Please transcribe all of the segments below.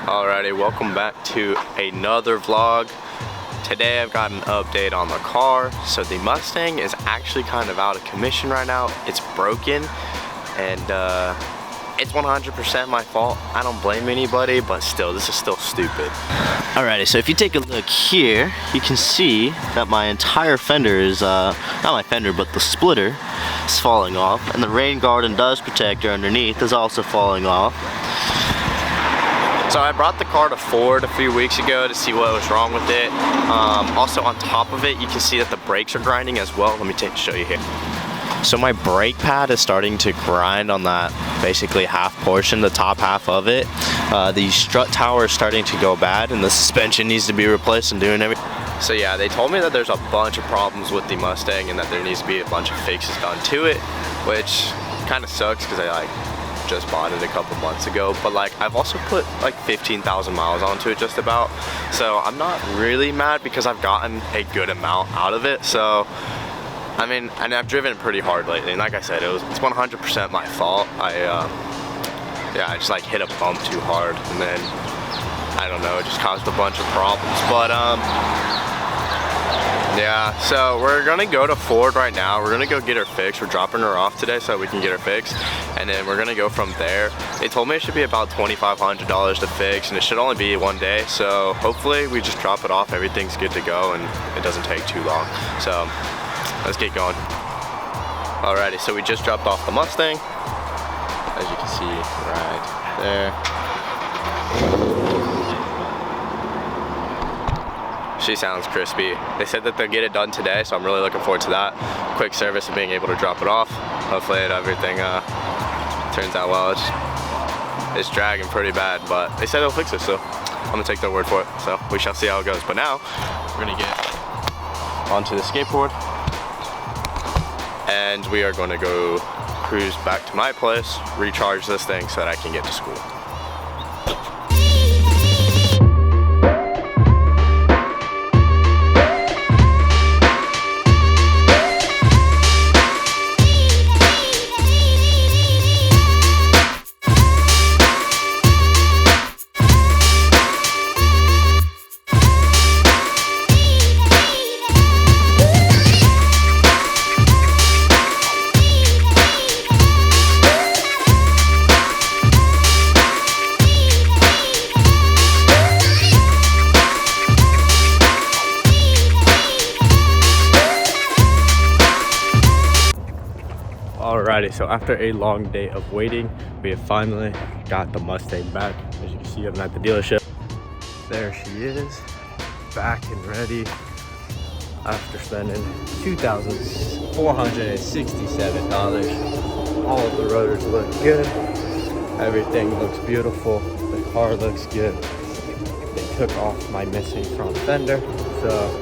Alrighty, welcome back to another vlog. Today I've got an update on the car. So the Mustang is actually kind of out of commission right now. It's broken and it's 100% my fault. I don't blame anybody, but still, this is still stupid. Alrighty, so if you take a look here, you can see that my entire fender is, not my fender, but the splitter is falling off, and the rain guard and dust protector underneath is also falling off. So I brought the car to Ford a few weeks ago to see what was wrong with it. Also on top of it, you can see that the brakes are grinding as well. Let me show you here. So my brake pad is starting to grind on that basically half portion, the top half of it. The strut tower is starting to go bad and the suspension needs to be replaced and doing everything. So yeah, they told me that there's a bunch of problems with the Mustang and that there needs to be a bunch of fixes done to it, which kind of sucks because I just bought it a couple months ago, but I've also put 15,000 miles onto it just about, so I'm not really mad because I've gotten a good amount out of it. So I mean, and I've driven it pretty hard lately, and like I said, it's 100% my fault. I just hit a bump too hard, and then I don't know, it just caused a bunch of problems. But yeah, so we're gonna go to Ford right now. We're gonna go get her fixed. We're dropping her off today so we can get her fixed, and then we're gonna go from there. They told me it should be about $2,500 to fix, and it should only be one day. So hopefully we just drop it off, everything's good to go, and it doesn't take too long. So let's get going. Alrighty, so we just dropped off the Mustang, as you can see right there. She sounds crispy. They said that they'll get it done today, so I'm really looking forward to that. Quick service of being able to drop it off. Hopefully everything turns out well. It's dragging pretty bad, but they said they'll fix it, so I'm gonna take their word for it. So we shall see how it goes. But now we're gonna get onto the skateboard, and we are gonna go cruise back to my place, recharge this thing so that I can get to school. Alrighty, so after a long day of waiting, we have finally got the Mustang back. As you can see, I'm at the dealership. There she is, back and ready after spending $2,467. All of the rotors look good. Everything looks beautiful. The car looks good. They took off my missing front fender, so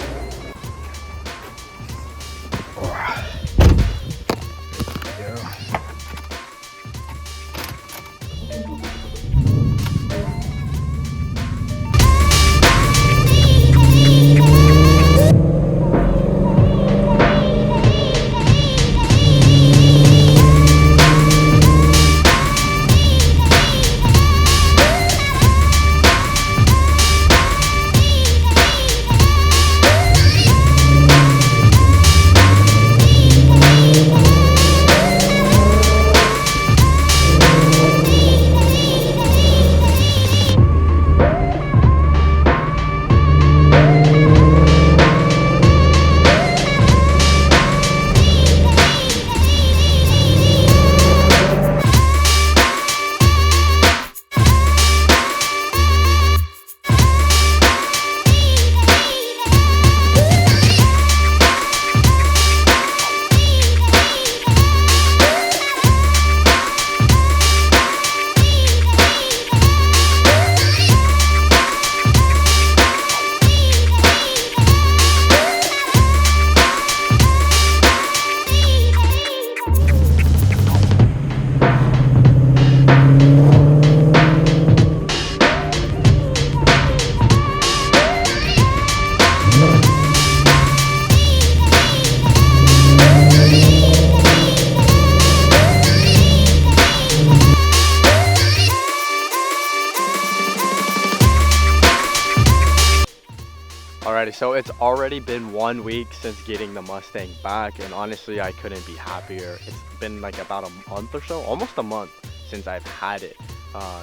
Alrighty, so it's already been 1 week since getting the Mustang back, and honestly I couldn't be happier. It's been like about a month or so, almost a month since I've had it.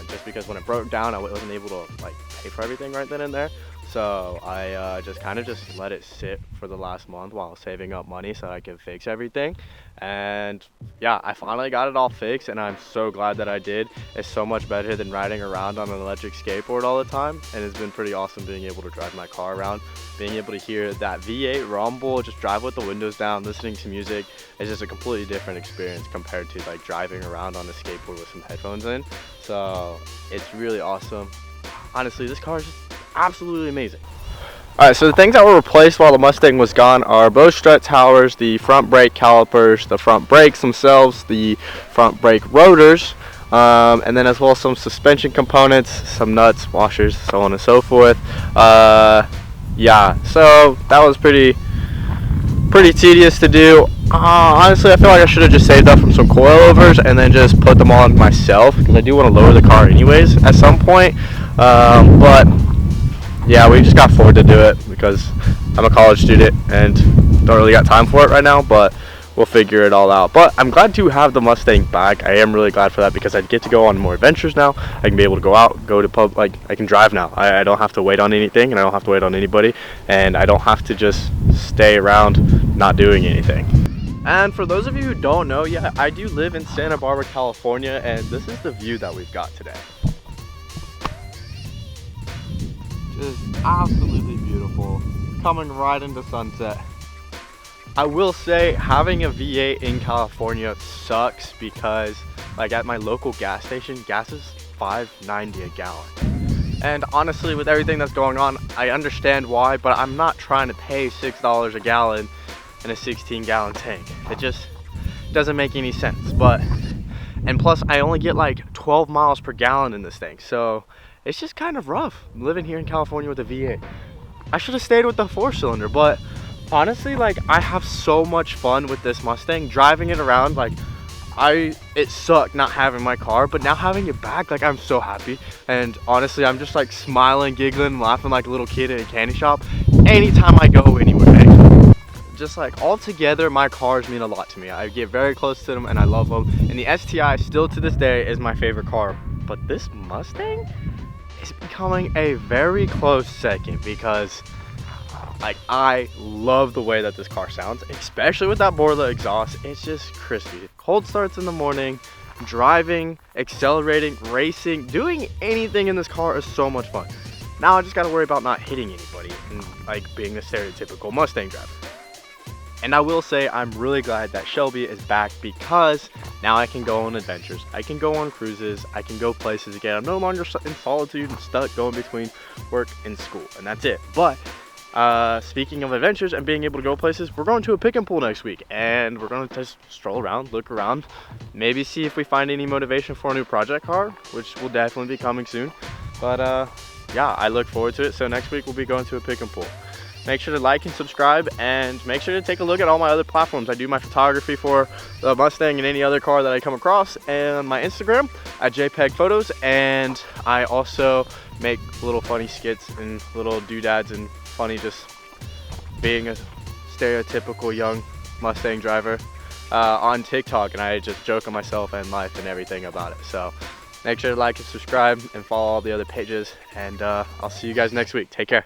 Just because when it broke down I wasn't able to like pay for everything right then and there. So I just let it sit for the last month while saving up money so I could fix everything. And yeah, I finally got it all fixed, and I'm so glad that I did. It's so much better than riding around on an electric skateboard all the time, and it's been pretty awesome being able to drive my car around, being able to hear that V8 rumble, just drive with the windows down, listening to music. It's just a completely different experience compared to like driving around on a skateboard with some headphones in. So it's really awesome. Honestly, this car is just absolutely amazing. Alright, so the things that were replaced while the Mustang was gone are both strut towers, the front brake calipers, the front brakes themselves, the front brake rotors, and then as well some suspension components, some nuts, washers, so on and so forth. Yeah, so that was pretty tedious to do. Honestly, I feel like I should have just saved up from some coilovers and then just put them on myself, because I do want to lower the car anyways at some point. But yeah, we just got forward to do it because I'm a college student and don't really got time for it right now, but we'll figure it all out. But I'm glad to have the Mustang back. I am really glad for that because I get to go on more adventures now. I can be able to go out, go to pub, like I can drive now. I don't have to wait on anything, and I don't have to wait on anybody, and I don't have to just stay around not doing anything. And for those of you who don't know, yeah, I do live in Santa Barbara, California, and this is the view that we've got today. Just absolutely beautiful, coming right into sunset. I will say having a V8 in California sucks because like at my local gas station, gas is $5.90 a gallon. And honestly, with everything that's going on, I understand why, but I'm not trying to pay $6 a gallon in a 16-gallon tank. It just doesn't make any sense. And plus I only get like 12 miles per gallon in this thing, so it's just kind of rough living here in California with a V8. I should have stayed with the 4-cylinder, but honestly, like I have so much fun with this Mustang, driving it around. Like it sucked not having my car, but now having it back, like I'm so happy. And honestly, I'm just like smiling, giggling, laughing like a little kid in a candy shop anytime I go anywhere. Just like all together, my cars mean a lot to me. I get very close to them and I love them. And the STI still to this day is my favorite car, but this Mustang is becoming a very close second because like I love the way that this car sounds, especially with that Borla exhaust. It's just crispy. Cold starts in the morning, driving, accelerating, racing, doing anything in this car is so much fun. Now I just gotta worry about not hitting anybody and like being a stereotypical Mustang driver. And I will say I'm really glad that Shelby is back because now I can go on adventures. I can go on cruises. I can go places again. I'm no longer in solitude and stuck going between work and school, and that's it. But speaking of adventures and being able to go places, we're going to a pick and pull next week, and we're going to just stroll around, look around, maybe see if we find any motivation for a new project car, which will definitely be coming soon. But yeah, I look forward to it. So next week we'll be going to a pick and pull. Make sure to like and subscribe, and make sure to take a look at all my other platforms. I do my photography for the Mustang and any other car that I come across, and my Instagram at JPEG Photos, and I also make little funny skits and little doodads and funny just being a stereotypical young Mustang driver on TikTok, and I just joke on myself and life and everything about it. So make sure to like and subscribe and follow all the other pages, and I'll see you guys next week. Take care.